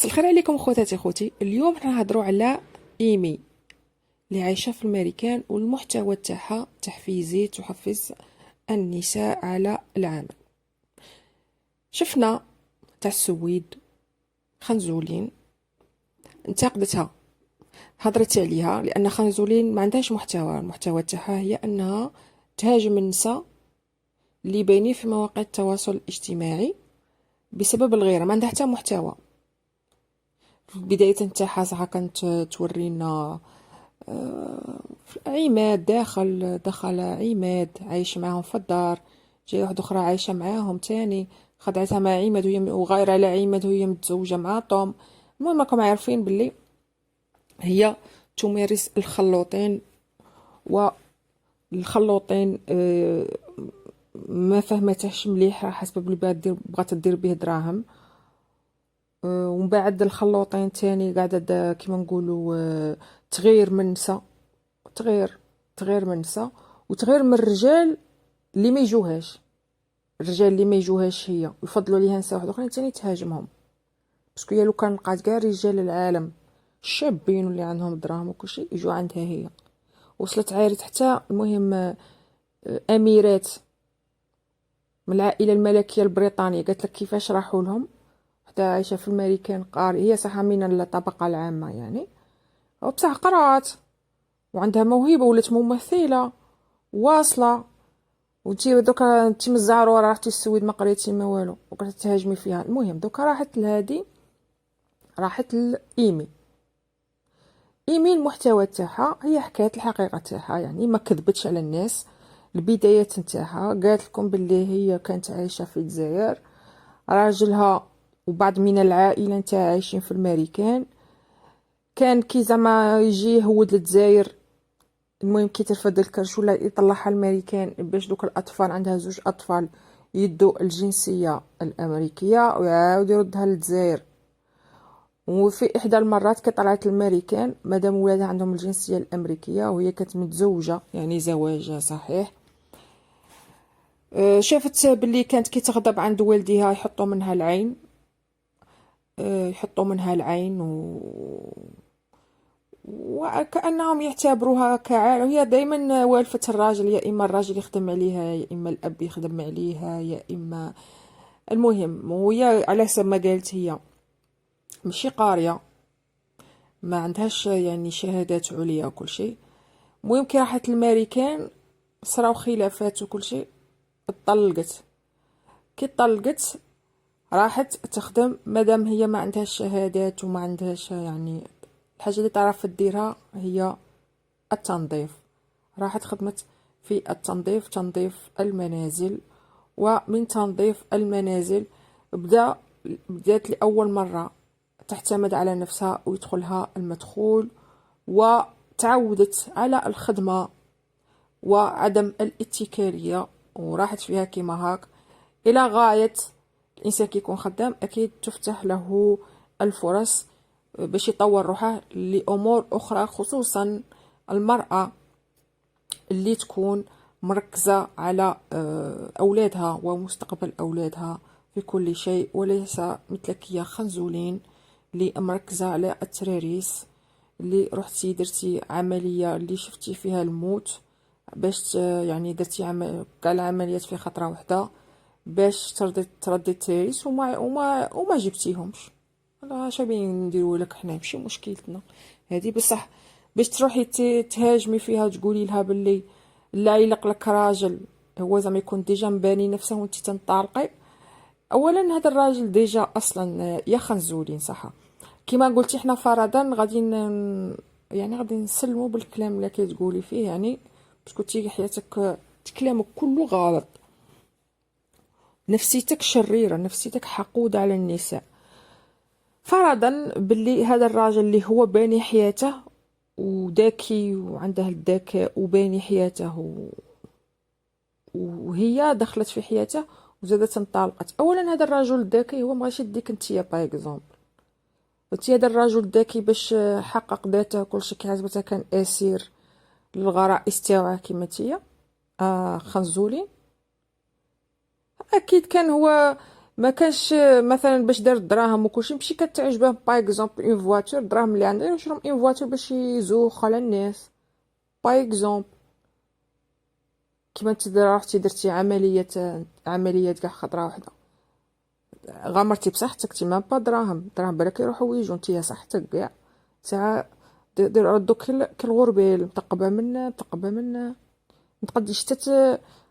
مساء الخير عليكم خواتاتي خوتي. اليوم نهضروا على ايمي اللي عايشه في الامريكان والمحتوى تاعها تحفيزي، تحفز النساء على العمل. شفنا تاع السويد خنزولين انتقدتها، هضرت عليها لان خنزولين ما عندهاش محتوى. المحتوى تاعها هي انها تهاجم النساء اللي باينين في مواقع التواصل الاجتماعي بسبب الغيره، ما عندها حتى محتوى. في بداية تاعها صح كانت تورينا عماد دخل عماد عايش معاهم في الدار، جاي واحدة أخرى عايشة معاهم تاني، خدعتها مع عماد وغايرة على عماد وهي متزوجة مع طوم. المهم راكم عارفين باللي هي تمارس الخلوطين، والخلوطين ما فهمتهش مليح حسب بلي بغات دير به دراهم. ومن بعد الخلوطين تاني قاعدة كيما نقولوا تغير من نسا، تغير من نسا وتغير من الرجال اللي ما يجوهاش. الرجال اللي ما يجوهاش هي يفضلوا ليها نساء واحد اخرين تاني تهاجمهم، باسكو هي لو كان لقات كاع رجال العالم الشابين واللي عندهم دراهم وكلشي يجوا عندها هي. وصلت عارت حتى المهم اميرات من العائله الملكيه البريطانيه قالت لك كيفاش راحوا لهم، حتى عايشه في الامريكان قاري، هي صح من الطبقه العامه يعني، وبصح قرات وعندها موهبه ولات ممثله واصله. وانتي دوكا انتي من الزعرورة رحتي السويد ما قريتي ما والو وقعدتي تهاجمي فيها. المهم دوكا راحت لهادي، راحت لايمي. ايمي المحتوى تاعها هي حكايه الحقيقه تاعها، يعني ما كذبتش على الناس. البدايات نتاعها قالت لكم باللي هي كانت عايشه في الجزائر، راجلها وبعض من العائله نتاعها عايشين في الامريكان. كان كي زعما يجي يهود للجزائر، المهم كي ترفد الكرش ولا يطلعها الامريكان باش دوك الاطفال، عندها زوج اطفال، يدوا الجنسيه الامريكيه ويعاود يردها للجزائر. وفي احدى المرات كي طلعت الامريكان مادام ولادها عندهم الجنسيه الامريكيه وهي كانت متزوجه يعني زواج صحيح، شافت باللي كانت كي تغضب عند والديها يحطوا منها العين، يحطوا منها العين وكأنهم يعتبروها كعالة. وهي دايما والفة الراجل، يا إما الراجل يخدم عليها يا إما الأب يخدم عليها يا إما. المهم وهي على حسب ما قالت هي ماشي قارية، ما عندهاش يعني شهادات عليا وكل شيء. المهم كي راحت الامريكان صراو خلافات وكل شيء، اتطلقت. كي طلقت راحت تخدم، مادام هي ما عندهاش شهادات وما عندهاش يعني الحاجه اللي تعرف ديرها هي التنظيف. راحت خدمت في التنظيف، تنظيف المنازل. ومن تنظيف المنازل بدات لأول مرة تعتمد على نفسها ويدخلها المدخول، وتعودت على الخدمة وعدم الاتكالية، وراحت فيها كيما هاك إلى غاية. الإنسان كي يكون خدام أكيد تفتح له الفرص باش يطور روحه لأمور أخرى، خصوصا المرأة اللي تكون مركزة على أولادها ومستقبل أولادها في كل شيء، وليس مثلك يا خنزولين اللي مركزة على التراريس، اللي رحتي درتي عملية اللي شفتي فيها الموت باش يعني درتي كاع العمليات في خطرة واحدة باش تردي التراريس وما جبتيهمش. لا شابين نديروا لك حنا ماشي مشكلتنا هذه، بصح باش تروحي تهاجمي فيها تقولي لها باللي لا يلق لك راجل هو زعما يكون ديجا مباني نفسه وانت تنطلقي. اولا هذا الراجل ديجا اصلا يا خنزولين صح كيما قلتي حنا فرضا غادي يعني غادي نسلموا بالكلام اللي كتقولي فيه، يعني باش كنتي حياتك كلامك كله غلط، نفسيتك شريره، نفسيتك حقوده على النساء. فرضا باللي هذا الراجل اللي هو باني حياته وذكي وعنده الذكاء وباني حياته وهي دخلت في حياته وزادت انطلقت. اولا هذا الرجل الذكي هو ماشي يديك نتيا باغ اكزومبل، قلتي هذا الرجل الذكي باش حقق ذاته كلشي كيعجبته، كان اسير للغرائز تاعه كيما تيا خنزولين. اكيد كان هو ما كانش مثلا باش دار الدراهم وكلشي ماشي كتعجبه باغ اكزومبل اون فواتور، الدراهم اللي عنده يشرم اون فواتور باش يزوخ على الناس باغ اكزومبل. كيما انت رحتي درتي عمليات كاع خطره واحده، غامرتي بصحتك تي مام با دراهم بالك يروحوا ويجوا نتيا صحتك كاع ساعه دير ردو كالغربيل متقبه منه ما تقديش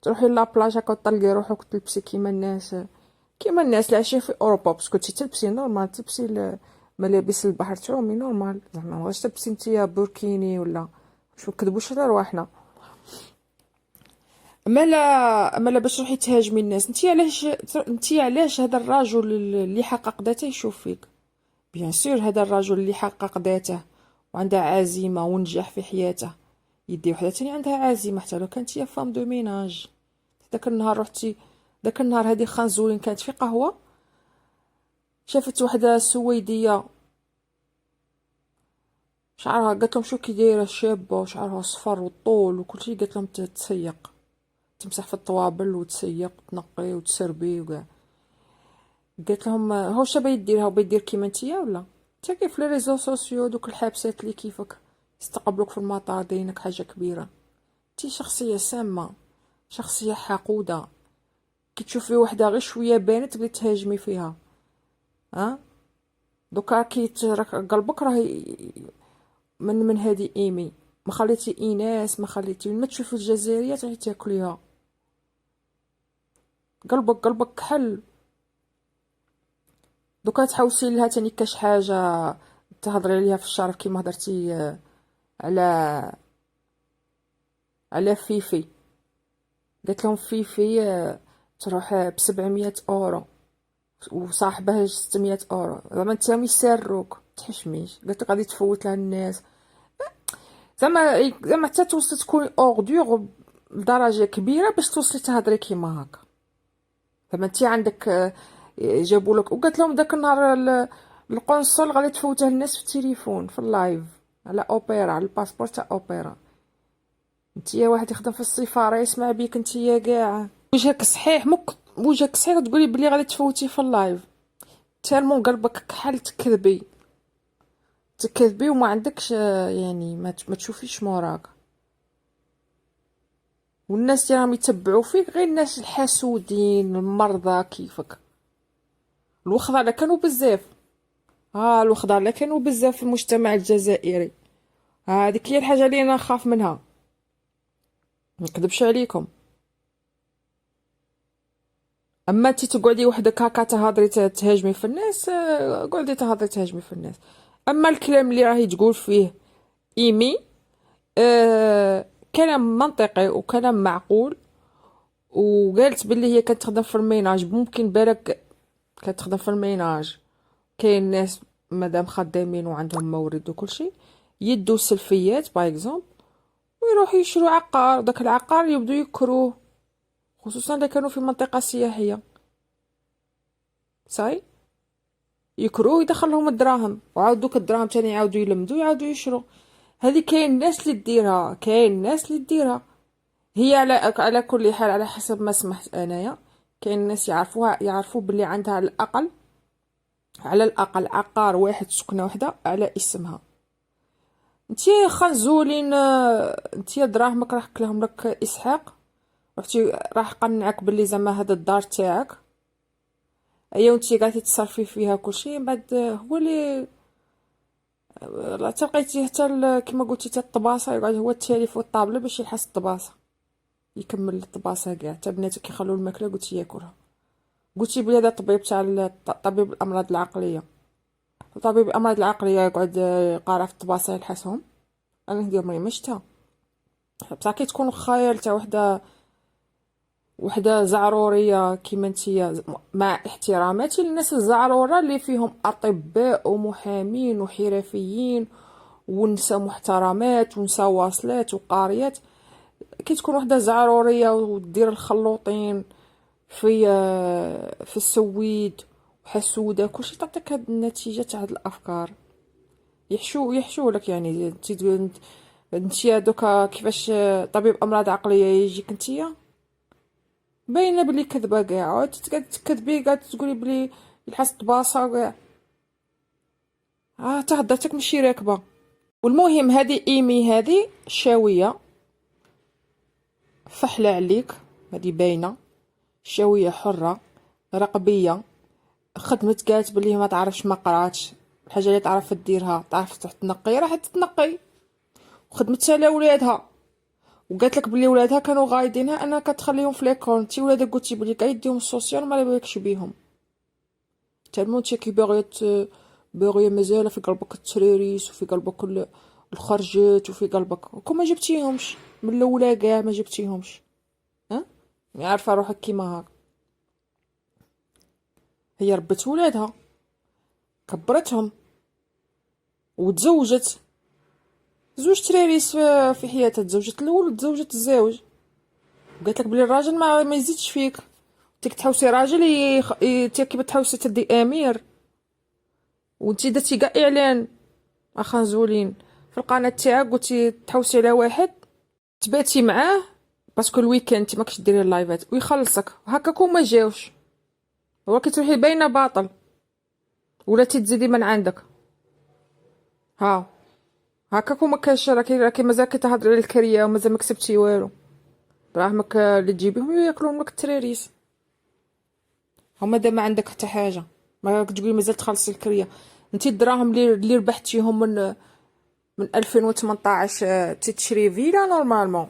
تروحي لابلاج هكا تطلقي روحك تلبسي كيما الناس اللي عايشين في اوروبا، باسكو تي تلبسي نورمال، تلبسي ملابس البحر تعومي نورمال، زعما مابغاش تلبسي نتيا بوركيني ولا شو نكذبوش على رواحنا. مالا باش تروحي تهاجمي الناس، انتي علاش هذا الرجل اللي حقق ذاته يشوف فيك؟ بيان سور هذا الرجل اللي حقق ذاته وعنده عزيمه ونجح في حياته، يدي وحده تاني عندها عزيمه حتى لو كانت هي فام دو ميناج. داك النهار هذه خنزولين كانت في قهوه، شافت وحده سويديه شعرها، قالت لهم شو كي دايره شابه وشعرها صفر والطول وكل شيء، قالت لهم تسيق تمسح في الطوابل وتسيق تنقي وتسربي وكاع. قالت لهم هو شبا يديرها وبيدير كيما نتيا ولا نتا كيف لي ريزو سوسيو دوك الحابسات اللي كيفك يستقبلوك في المطار داينك حاجه كبيره. انتي شخصيه سامه، شخصيه حقوده، كي تشوفي وحده غير شويه باينه تبدي تهاجمي فيها. ها دوكا كي راك قلبك راه من هذه ايمي، ما خليتي ايناس، ما خليتي ما تشوفي الجزائريه تروحي تاكليها. قلبك كحل. دوكا تحوسي لها تاني كاش حاجه تهضري عليها في الشرف كيما هضرتي على فيفي. قالت لهم فيفي تروح ب700 اورو وصاحبها 600 اورو، زعما انت مش ساروك تحشميش. قالت لك غادي تفوت لها الناس، زعما حتى توصلي تكوني اوردور لدرجه كبيره باش توصلي تهضري كيما هكا. زعما انت عندك جابوا لك. وقالت لهم داك النهار القنصل غادي تفوتها الناس في التليفون في اللايف على اوبيرا، على الباسبور تاع اوبيرا. انتيا واحد يخدم في السفاره يسمع بيك انتيا كاع وجهك صحيح، وجهك صحيح تقولي بلي غادي تفوتي في اللايف. تالمون قلبك كحل تكذبي وما عندكش يعني ما تشوفيش موراك. والناس اللي راهم يتبعوا فيك غير الناس الحاسودين المرضى كيفك. الوخضر كانوا بزاف، الوخضر كانوا بزاف في المجتمع الجزائري. هذيك هي الحاجه اللي انا نخاف منها، ما نكذبش عليكم. اما انت تقعدي وحدك هكا تهضري تهاجمي في الناس، قعدي تهضري تهاجمي في الناس. اما الكلام اللي راهي تقول فيه ايمي كلام منطقي وكلام معقول. وقالت باللي هي كانت تخدم في الميناج، ممكن بالك كانت تخدم في الميناج. كاين ناس مادام خدامين وعندهم مورد وكل شيء يدوا سلفيات باغ اكزومبل ويروحوا يشروا عقار، داك العقار يبدو يكروه، خصوصا اذا كانوا في منطقه سياحيه. صاي يكروه يدخل لهم الدراهم، وعاود دوك الدراهم تاني يعاودوا يلمدوا يعاودوا يشروا. هذه كاين ناس اللي ديرها. هي على كل حال على حسب ما سمحت انايا، كاين ناس يعرفوا باللي عندها على الاقل عقار واحد سكنه واحده على اسمها. انتي خنزولين، انتي دراهمك راح كلهم لك اسحاق، رحتي راح قنعك باللي زعما هذا الدار تاعك، ايا وانتي قاعده تصرفي فيها كلشي. من بعد هو اللي تلقيتي حتى كما قلتي حتى الطباسه يقعد هو التالف والطابله باش يلحس الطباسه، يكمل الطباسه كاع. حتى بناتك يخلوا الماكله قلتي ياكلها. قلتي بلي هذا الطبيب تاع طبيب الامراض العقليه، طبيب الامراض العقليه يقعد يقارع في الطباسه يلحسهم. انا ندير مري مشتها بصح كي تكون خايل تاع وحده زعروريه كيما نتيا، مع احتراماتي للناس الزعروره اللي فيهم اطباء ومحامين وحرفيين ونساء محترمات ونساء واصلات وقاريات، كي تكون وحده زعروريه ودير الخلوطين في السويد وحسوده كلشي تعطيك هاد النتيجه تاع هاد الافكار. يحشو لك يعني. انتيا دوكا كيفاش طبيب امراض عقليه يجيك انتيا باينه بلي كذبه كاع، تكذبي قاعد تقولي بلي لحست باصه كاع. تا هضرتك ماشي راكبه. والمهم هذه ايمي هذه شاويه فحله عليك، هذه باينه شاويه حره رقبيه، خدمت قالت بلي ما تعرفش ما قراتش، الحاجه اللي تعرف ديرها تعرف تنقي راح تنقي، وخدمتها على ولادها، وقالت لك بلي ولادها كانوا غايدينها انها كتخليهم في ليكول. انتي ولادك قلتي بلي كيديهم السوسيال ما على بالكش بيهم، تالمون انتي كي باغيه مازال في قلبك التريريس وفي قلبك الخرجات وفي قلبك وكون ما جبتيهمش من الاولى كاع ما جبتيهمش. ها عارفه روحك كيما هاك. هي ربت ولادها كبرتهم وتزوجت، زوج تراريس في حياتها، تزوجت الاول وتزوجت الزوج، وقالت لك بلي الراجل ما يزيدش فيك، تيك تحوسي راجل كيما تحوسي تدي امير، وانتي درتي كاع اعلان اخا زولين في القناه تاعك، قلتي تحوسي على واحد تباتي معاه باسكو الويكاند انت ماكش ديري اللايفات ويخلصك هكاك، وما جاوش هو كتروحي باينه باطل ولا تزيدي من عندك. ها هكاك وما كاش، راكي مازال كتهضري على الكريه ومازال ما كسبتي والو، راهمك اللي تجيبيهم ياكلون لك التراريس، هما دا ما عندك حتى حاجه، ما تقولي مازال تخلصي الكريه. انتي الدراهم اللي ربحتيهم من 2018 تشري فيلا نورمالمون